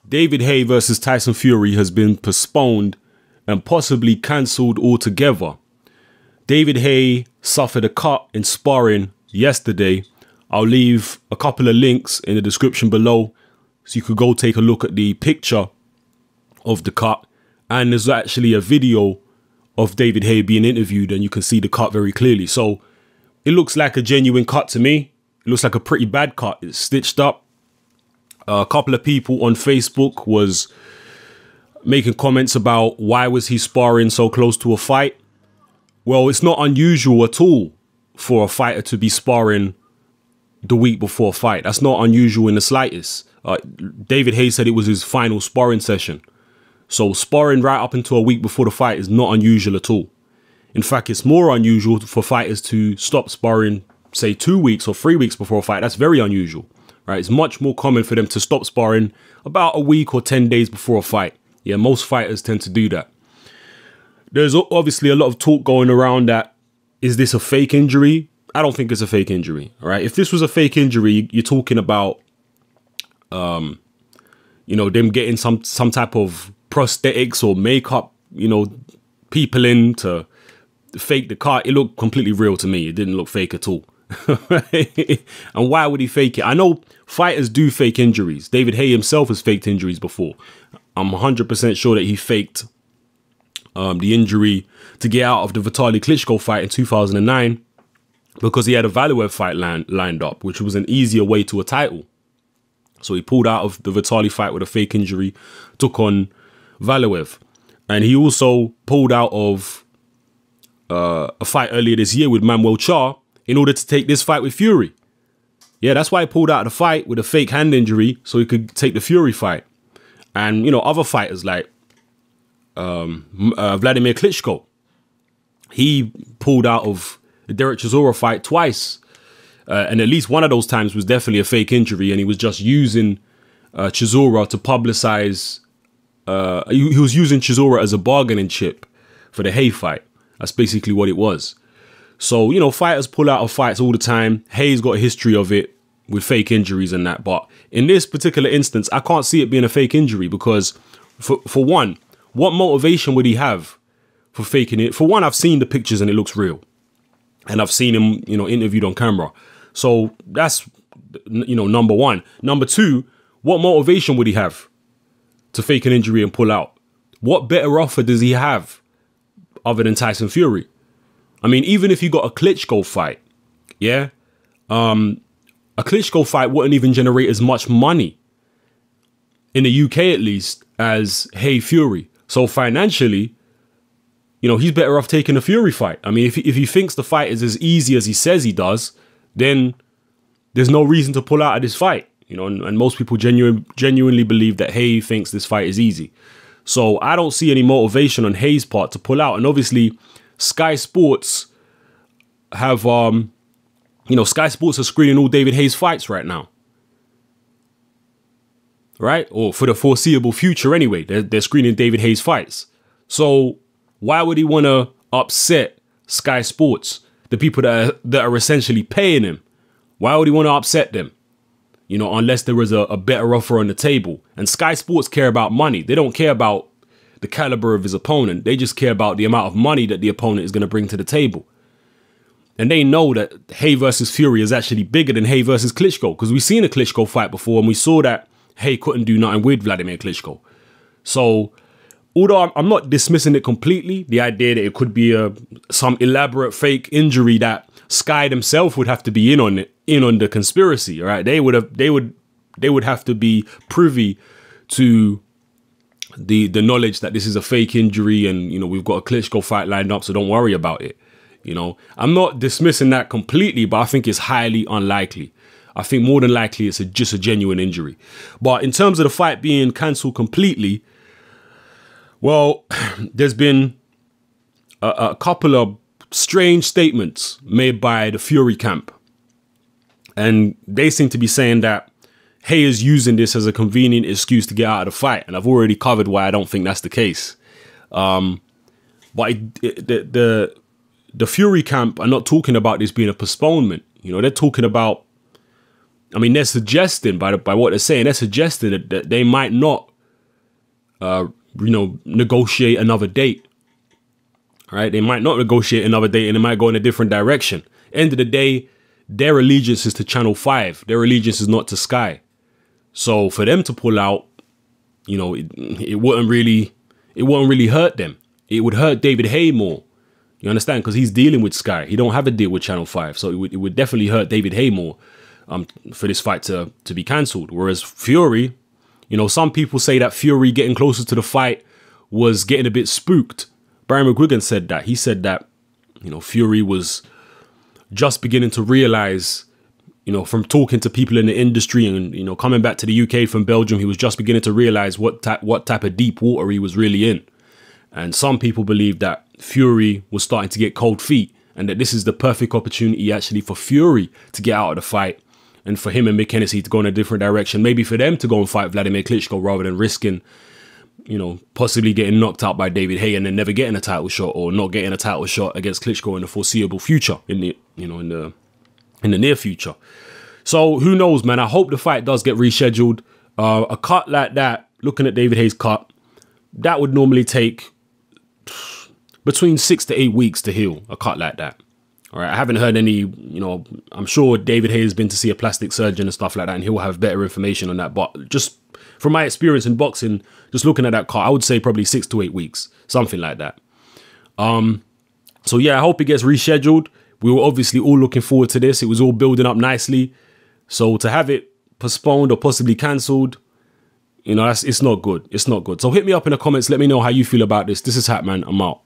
David Haye versus Tyson Fury has been postponed and possibly cancelled altogether. David Haye suffered a cut in sparring yesterday. I'll leave a couple of links in the description below so you could go take a look at the picture of the cut. And there's actually a video of David Haye being interviewed and you can see the cut very clearly. So it looks like a genuine cut to me. It looks like a pretty bad cut. It's stitched up. A couple of people on Facebook was making comments about why was he sparring so close to a fight. Well, it's not unusual at all for a fighter to be sparring the week before a fight. That's not unusual in the slightest. David Haye said it was his final sparring session. So sparring right up until a week before the fight is not unusual at all. In fact, it's more unusual for fighters to stop sparring, say 2 weeks or 3 weeks before a fight. That's very unusual, right? It's much more common for them to stop sparring about a week or 10 days before a fight. Yeah, most fighters tend to do that. There's obviously a lot of talk going around that, is this a fake injury? I don't think it's a fake injury, all right? If this was a fake injury, you're talking about, you know, them getting some type of prosthetics or makeup, you know, people in to fake the cut. It looked completely real to me. It didn't look fake at all. And why would he fake it? I know fighters do fake injuries. David Haye himself has faked injuries before. I'm 100% sure that he faked the injury to get out of the Vitaly Klitschko fight in 2009 because he had a Valuev fight lined up, which was an easier way to a title. So he pulled out of the Vitaly fight with a fake injury, took on Valuev. And he also pulled out of a fight earlier this year with Manuel Charr in order to take this fight with Fury. Yeah, that's why he pulled out of the fight with a fake hand injury so he could take the Fury fight. And, you know, other fighters like Vladimir Klitschko, he pulled out of the Derek Chisora fight twice. And at least one of those times was definitely a fake injury. And he was just using Chisora to publicize. He was using Chisora as a bargaining chip for the Haye fight. That's basically what it was. So, you know, fighters pull out of fights all the time. Haye's got a history of it with fake injuries and that. But in this particular instance, I can't see it being a fake injury because, for one, what motivation would he have for faking it? For one, I've seen the pictures and it looks real. And I've seen him, you know, interviewed on camera. So that's, you know, number one. Number two, what motivation would he have to fake an injury and pull out? What better offer does he have other than Tyson Fury? I mean, even if you got a Klitschko fight, yeah, a Klitschko fight wouldn't even generate as much money in the UK, at least, as Haye Fury. So financially, you know, he's better off taking a Fury fight. I mean, if he thinks the fight is as easy as he says he does, then there's no reason to pull out of this fight. You know, and most people genuinely believe that Haye thinks this fight is easy. So I don't see any motivation on Haye's part to pull out. And obviously, Sky Sports have, you know, Sky Sports are screening all David Haye's fights right now. Right? Or for the foreseeable future anyway. They're screening David Haye's fights. So why would he want to upset Sky Sports, the people that are essentially paying him? Why would he want to upset them? You know, unless there was a better offer on the table. And Sky Sports care about money. They don't care about the caliber of his opponent. They just care about the amount of money that the opponent is going to bring to the table. And they know that Haye versus Fury is actually bigger than Haye versus Klitschko. Because we've seen a Klitschko fight before and we saw that Haye couldn't do nothing with Vladimir Klitschko. So, although I'm not dismissing it completely, the idea that it could be some elaborate fake injury that Sky themselves would have to be in on the conspiracy, all right? They would have to be privy to the knowledge that this is a fake injury and, you know, we've got a Klitschko fight lined up, so don't worry about it. You know, I'm not dismissing that completely, but I think it's highly unlikely. I think more than likely it's just a genuine injury. But in terms of the fight being cancelled completely, well, there's been a couple of strange statements made by the Fury camp. And they seem to be saying that Haye is using this as a convenient excuse to get out of the fight. And I've already covered why I don't think that's the case. But the Fury camp are not talking about this being a postponement. You know, they're talking about, I mean, they're suggesting by what they're saying, they're suggesting that they might not negotiate another date. Right? They might not negotiate another date and it might go in a different direction. End of the day, their allegiance is to Channel 5. Their allegiance is not to Sky. So for them to pull out, it wouldn't really hurt them. It would hurt David Haye more. You understand? Because he's dealing with Sky. He don't have a deal with Channel 5. So it would definitely hurt David Haye more for this fight to be cancelled. Whereas Fury, some people say that Fury getting closer to the fight was getting a bit spooked. Brian McGuigan said that. He said that, Fury was just beginning to realize, from talking to people in the industry and, coming back to the UK from Belgium, he was just beginning to realize what type of deep water he was really in. And some people believe that Fury was starting to get cold feet and that this is the perfect opportunity actually for Fury to get out of the fight and for him and Mick Hennessy to go in a different direction. Maybe for them to go and fight Vladimir Klitschko rather than risking, possibly getting knocked out by David Haye and then never getting a title shot or not getting a title shot against Klitschko in the foreseeable future, in the near future. So who knows, man? I hope the fight does get rescheduled. A cut like that, looking at David Haye's cut, that would normally take between 6 to 8 weeks to heal, a cut like that. All right, I haven't heard any, I'm sure David Haye has been to see a plastic surgeon and stuff like that, and he'll have better information on that. But just from my experience in boxing, just looking at that cut, I would say probably 6 to 8 weeks, something like that. So yeah, I hope it gets rescheduled. We were obviously all looking forward to this. It was all building up nicely. So to have it postponed or possibly cancelled, it's not good. It's not good. So hit me up in the comments. Let me know how you feel about this. This is Hatman. I'm out.